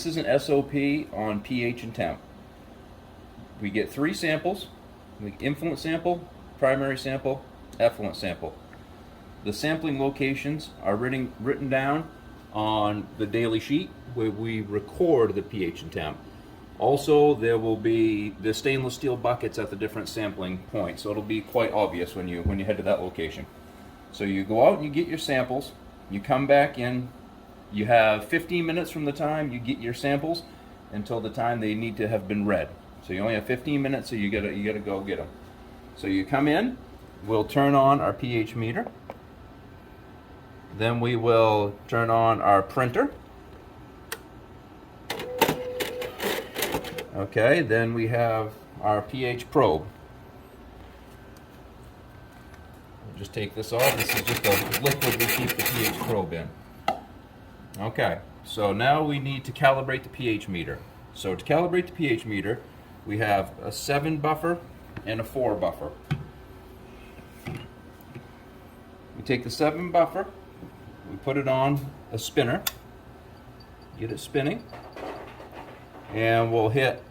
is an SOP on pH and temp. We get 3 samples: the influent sample, primary sample, effluent sample. The sampling locations are written down on the daily sheet where we record the pH and temp. Also, there will be the stainless steel buckets at the different sampling points, so it'll be quite obvious when you head to that location. So you go out and you get your samples. You come back in. You have 15 minutes from the time you get your samples until the time they need to have been read. So you only have 15 minutes, so you gotta go get them. So you come in. We'll turn on our pH meter. Then we will turn on our printer. Okay, then we have our pH probe. We'll just take this off. This is just a liquid we keep the pH probe in. Okay, so now we need to calibrate the pH meter. So to calibrate the pH meter, we have a 7 buffer and a 4 buffer. We take the 7 buffer, we put it on a spinner, get it spinning, and we'll hit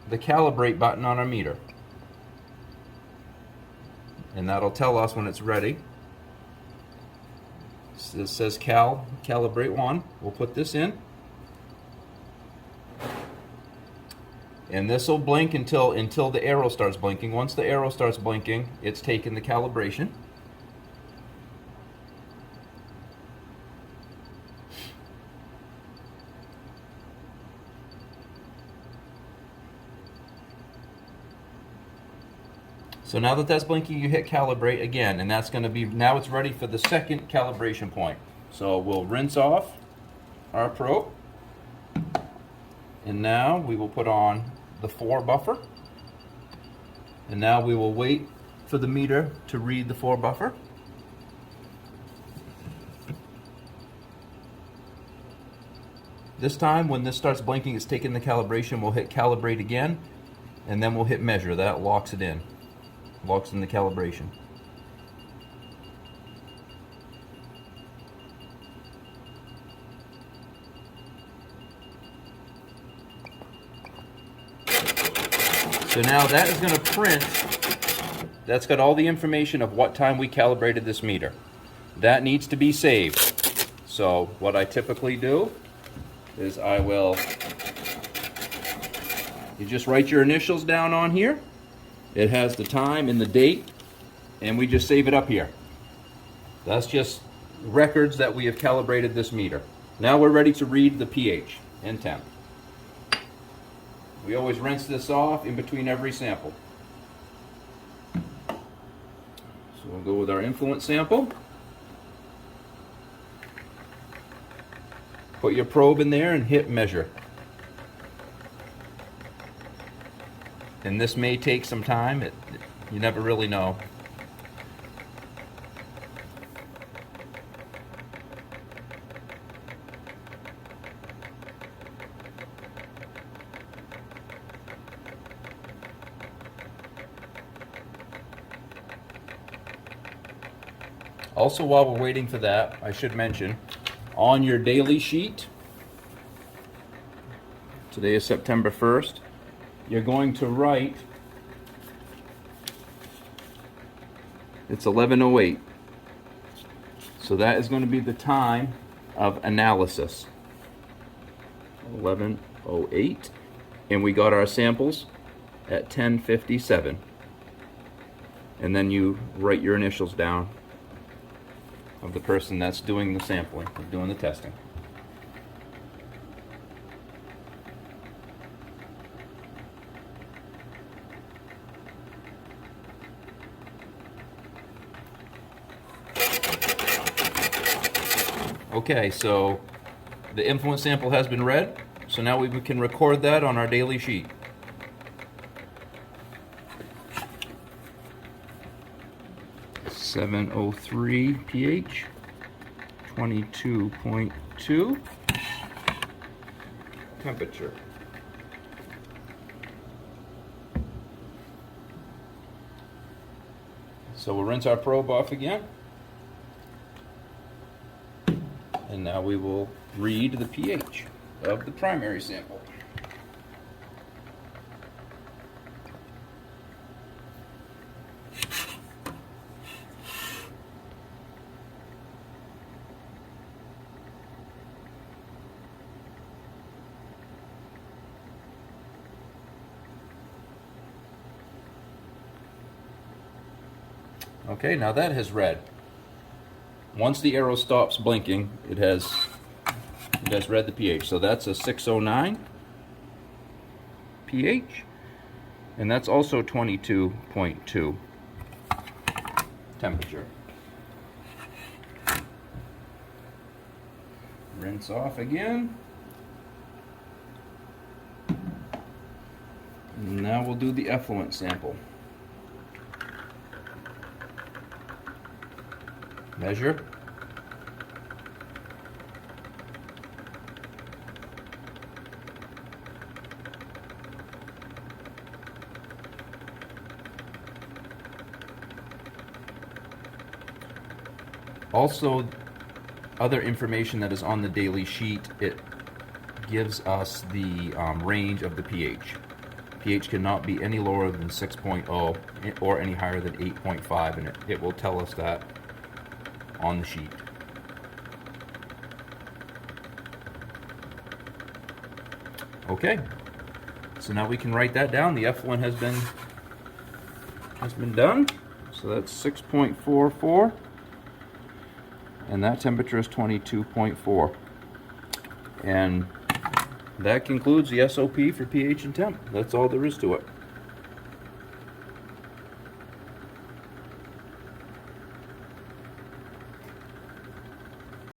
the calibrate button on our meter. And that'll tell us when it's ready. It says calibrate 1. We'll put this in. And this will blink until the arrow starts blinking. Once the arrow starts blinking, it's taken the calibration. So now that that's blinking, you hit calibrate again, and that's going to be, now it's ready for the second calibration point. So we'll rinse off our probe, and now we will put on the 4 buffer, and now we will wait for the meter to read the 4 buffer. This time, when this starts blinking, it's taking the calibration. We'll hit calibrate again, and then we'll hit measure. That locks it in. Locks in the calibration. So now that is going to print. That's got all the information of what time we calibrated this meter. That needs to be saved. So what I typically do is you just write your initials down on here. It has the time and the date, and we just save it up here. That's just records that we have calibrated this meter. Now we're ready to read the pH and temp. We always rinse this off in between every sample. So we'll go with our influent sample. Put your probe in there and hit measure. And this may take some time. You never really know. Also, while we're waiting for that, I should mention, on your daily sheet, today is September 1st, you're going to write, it's 11:08. So that is going to be the time of analysis. 11:08. And we got our samples at 10:57. And then you write your initials down of the person that's doing the sampling, doing the testing. Okay, so the influent sample has been read, so now we can record that on our daily sheet. .03 pH, 22.2 temperature. So we'll rinse our probe off again. And now we will read the pH. of the primary sample. Okay, now that has read. Once the arrow stops blinking, it has read the pH. So that's a 609 pH, and that's also 22.2 temperature. Rinse off again. Now we'll do the effluent sample. Measure. Also, other information that is on the daily sheet, it gives us the range of the pH. pH cannot be any lower than 6.0 or any higher than 8.5, and it will tell us that on the sheet. Okay, so now we can write that down. The effluent has been done. So that's 6.44, and that temperature is 22.4. And that concludes the SOP for pH and temp. That's all there is to it.